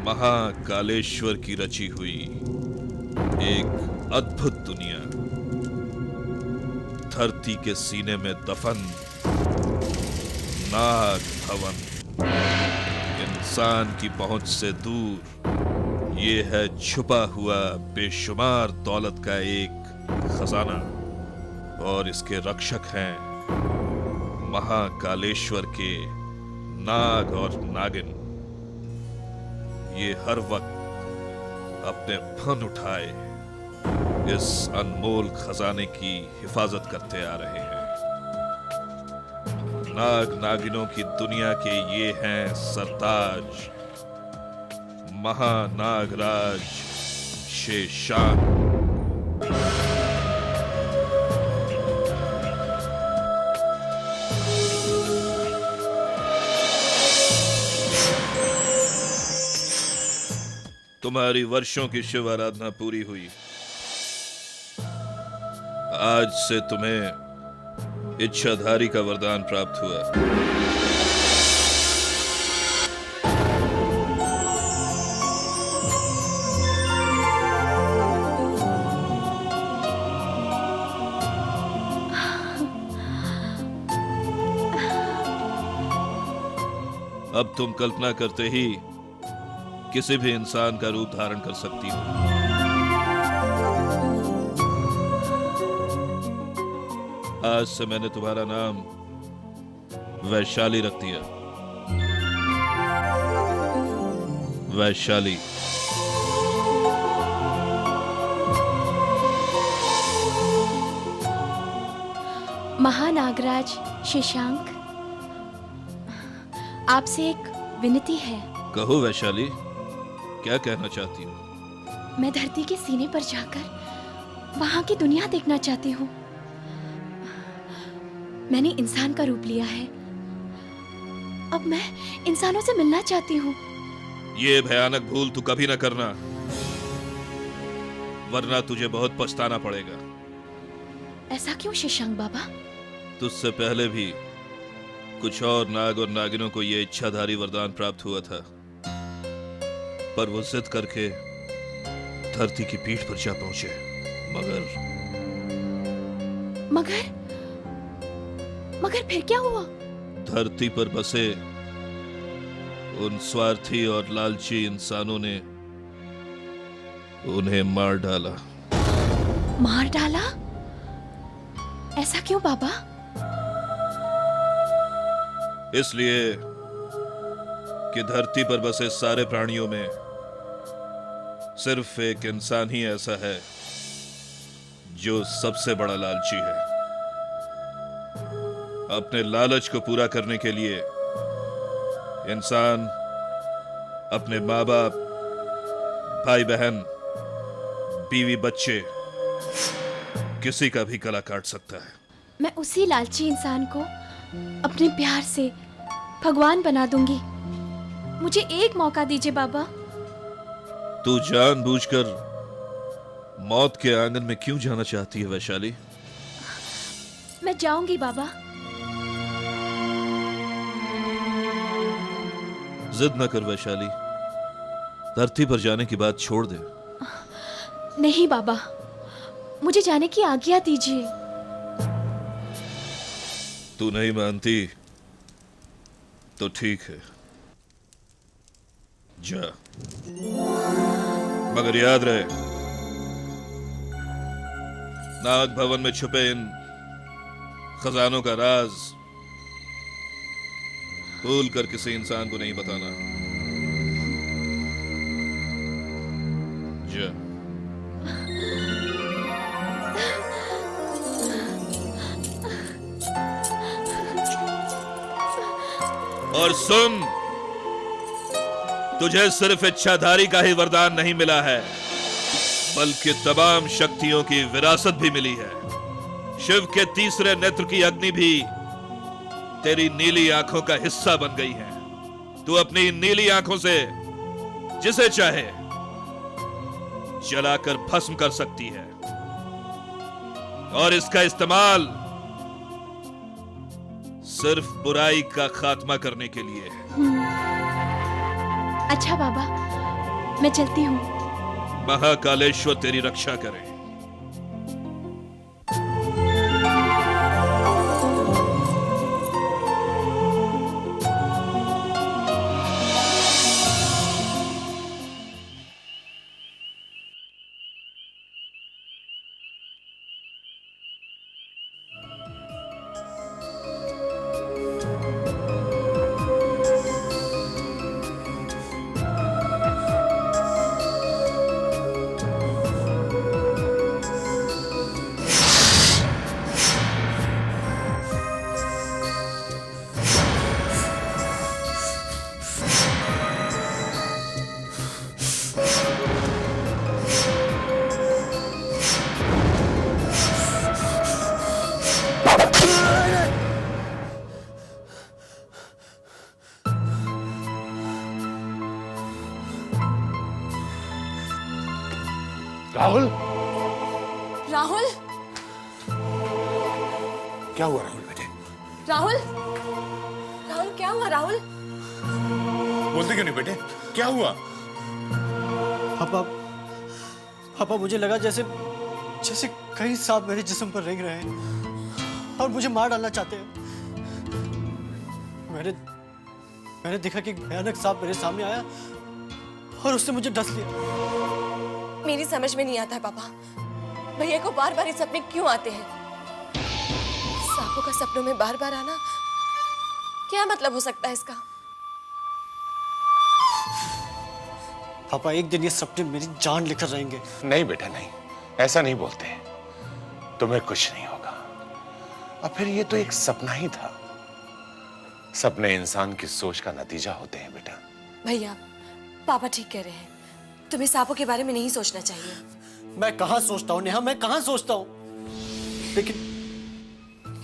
महाकालेश्वर की रची हुई एक अद्भुत दुनिया, धरती के सीने में दफन नाग भवन, इंसान की पहुंच से दूर। ये है छुपा हुआ बेशुमार दौलत का एक खजाना, और इसके रक्षक हैं महाकालेश्वर के नाग और नागिन। ये हर वक्त अपने फन उठाए इस अनमोल खजाने की हिफाजत करते आ रहे हैं। नाग नागिनों की दुनिया के ये हैं सरताज, महानागराज शेषांक। तुम्हारी वर्षों की शिव आराधना पूरी हुई। आज से तुम्हें इच्छाधारी का वरदान प्राप्त हुआ। अब तुम कल्पना करते ही किसी भी इंसान का रूप धारण कर सकती हो। आज से मैंने तुम्हारा नाम वैशाली रख दिया। वैशाली। महानागराज शशांक, आपसे एक विनती है। कहो वैशाली, क्या कहना चाहती हो? मैं धरती के सीने पर जाकर वहां की दुनिया देखना चाहती हूँ। मैंने इंसान का रूप लिया है, अब मैं इंसानों से मिलना चाहती हूँ। ये भयानक भूल तू कभी ना करना, वरना तुझे बहुत पछताना पड़ेगा। ऐसा क्यों शशांक बाबा? तुझसे पहले भी कुछ और नाग और नागिनों को यह इच्छाधारी वरदान प्राप्त हुआ था, पर वो जिद करके धरती की पीठ पर जा पहुंचे। मगर फिर क्या हुआ? धरती पर बसे उन स्वार्थी और लालची इंसानों ने उन्हें मार डाला। मार डाला? ऐसा क्यों बाबा? इसलिए कि धरती पर बसे सारे प्राणियों में सिर्फ एक इंसान ही ऐसा है जो सबसे बड़ा लालची है। अपने लालच को पूरा करने के लिए इंसान अपने माँ बाप, भाई बहन, बीवी बच्चे, किसी का भी गला काट सकता है। मैं उसी लालची इंसान को अपने प्यार से भगवान बना दूंगी। मुझे एक मौका दीजिए बाबा। तू जानबूझकर मौत के आंगन में क्यों जाना चाहती है वैशाली? मैं जाऊंगी बाबा। जिद न कर वैशाली, धरती पर जाने की बात छोड़ दे। नहीं बाबा, मुझे जाने की आज्ञा दीजिए। तू नहीं मानती तो ठीक है, जा। मगर याद रहे, नाग भवन में छुपे इन खजानों का राज भूल कर किसी इंसान को नहीं बताना। जा। और सुन, तुझे सिर्फ इच्छाधारी का ही वरदान नहीं मिला है, बल्कि तमाम शक्तियों की विरासत भी मिली है। शिव के तीसरे नेत्र की अग्नि भी तेरी नीली आंखों का हिस्सा बन गई है। तू अपनी नीली आंखों से जिसे चाहे जलाकर भस्म कर सकती है, और इसका इस्तेमाल सिर्फ बुराई का खात्मा करने के लिए है। अच्छा बाबा, मैं चलती हूँ। महाकालेश्वर तेरी रक्षा करे। राहुल, राहुल, क्या हुआ राहुल बेटे? राहुल, राहुल क्या हुआ राहुल? बोलते क्यों नहीं बेटे? क्या हुआ? पापा, पापा मुझे लगा जैसे जैसे कई सांप मेरे जिस्म पर रेंग रहे हैं और मुझे मार डालना चाहते हैं। मैंने देखा कि एक भयानक सांप मेरे सामने आया और उसने मुझे डस लिया। मेरी समझ में नहीं आता है पापा, भैया को बार बार ये सपने क्यों आते हैं? सांपों का सपनों में बार बार आना क्या मतलब हो सकता है इसका? पापा एक दिन ये सपने मेरी जान लेकर रहेंगे। नहीं बेटा नहीं, ऐसा नहीं बोलते। तुम्हें कुछ नहीं होगा। और फिर ये तो एक सपना ही था। सपने इंसान की सोच का नतीजा होते हैं बेटा। भैया, पापा ठीक कह रहे हैं, तुम्हें सांपों के बारे में नहीं सोचना चाहिए। मैं कहाँ सोचता हूँ नेहा, मैं कहाँ सोचता हूँ।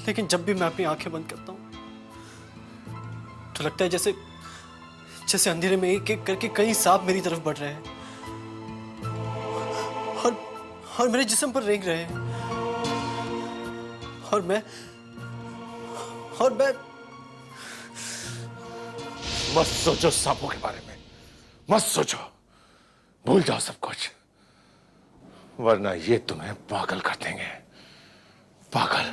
लेकिन जब भी मैं अपनी आंखें बंद करता हूँ तो लगता है जैसे जैसे अंधेरे में एक एक करके कई सांप मेरी तरफ बढ़ रहे हैं और मेरे जिस्म पर रेंग रहे हैं और मैं मत सोचो सांपों के बारे में, मत सोचो। भूल जाओ सब कुछ, वरना ये तुम्हें पागल कर देंगे। पागल।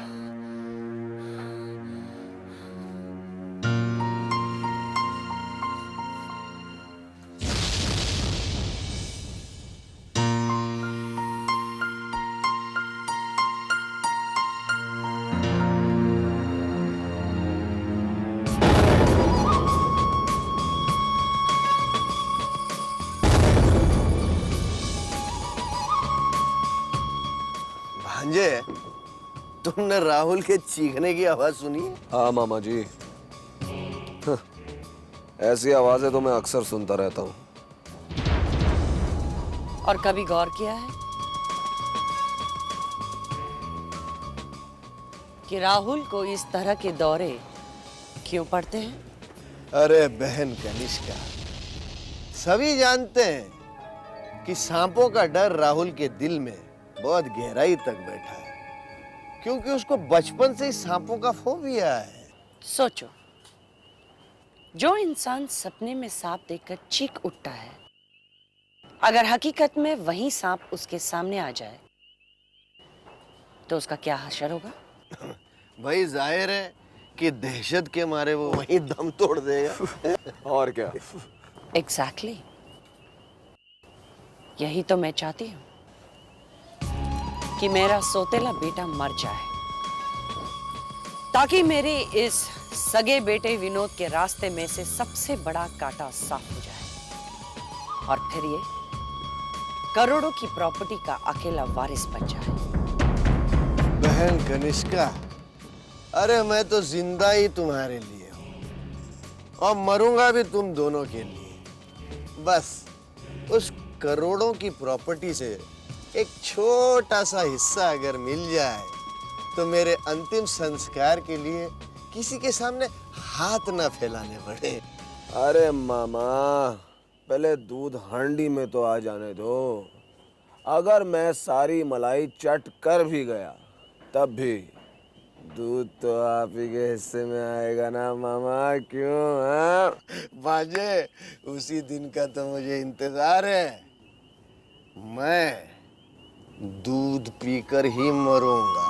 भांजे, तुमने राहुल के चीखने की आवाज सुनी? हाँ मामा जी, ऐसी आवाजें तो मैं अक्सर सुनता रहता हूँ। और कभी गौर किया है कि राहुल को इस तरह के दौरे क्यों पड़ते हैं? अरे बहन कनिष्का, सभी जानते हैं कि सांपों का डर राहुल के दिल में बहुत गहराई तक बैठा है, क्योंकि उसको बचपन से ही सांपों का फोबिया है। सोचो, जो इंसान सपने में सांप देखकर चीख उठता है, अगर हकीकत में वही सांप उसके सामने आ जाए तो उसका क्या हशर होगा? भाई जाहिर है कि दहशत के मारे वो वहीं दम तोड़ देगा। और क्या? एग्जैक्टली, यही तो मैं चाहती हूँ कि मेरा सोतेला बेटा मर जाए, ताकि मेरे इस सगे बेटे विनोद के रास्ते में से सबसे बड़ा कांटा साफ हो जाए और फिर ये करोड़ों की प्रॉपर्टी का अकेला वारिस बन जाए। बहन कनिष्का, अरे मैं तो जिंदा ही तुम्हारे लिए हूँ और मरूंगा भी तुम दोनों के लिए। बस उस करोड़ों की प्रॉपर्टी से एक छोटा सा हिस्सा अगर मिल जाए तो मेरे अंतिम संस्कार के लिए किसी के सामने हाथ ना फैलाने पड़े। अरे मामा, पहले दूध हांडी में तो आ जाने दो। अगर मैं सारी मलाई चट कर भी गया तब भी दूध तो आप ही के हिस्से में आएगा ना मामा, क्यों? हाँ? बाजे, उसी दिन का तो मुझे इंतजार है। मैं दूध पीकर ही मरूंगा।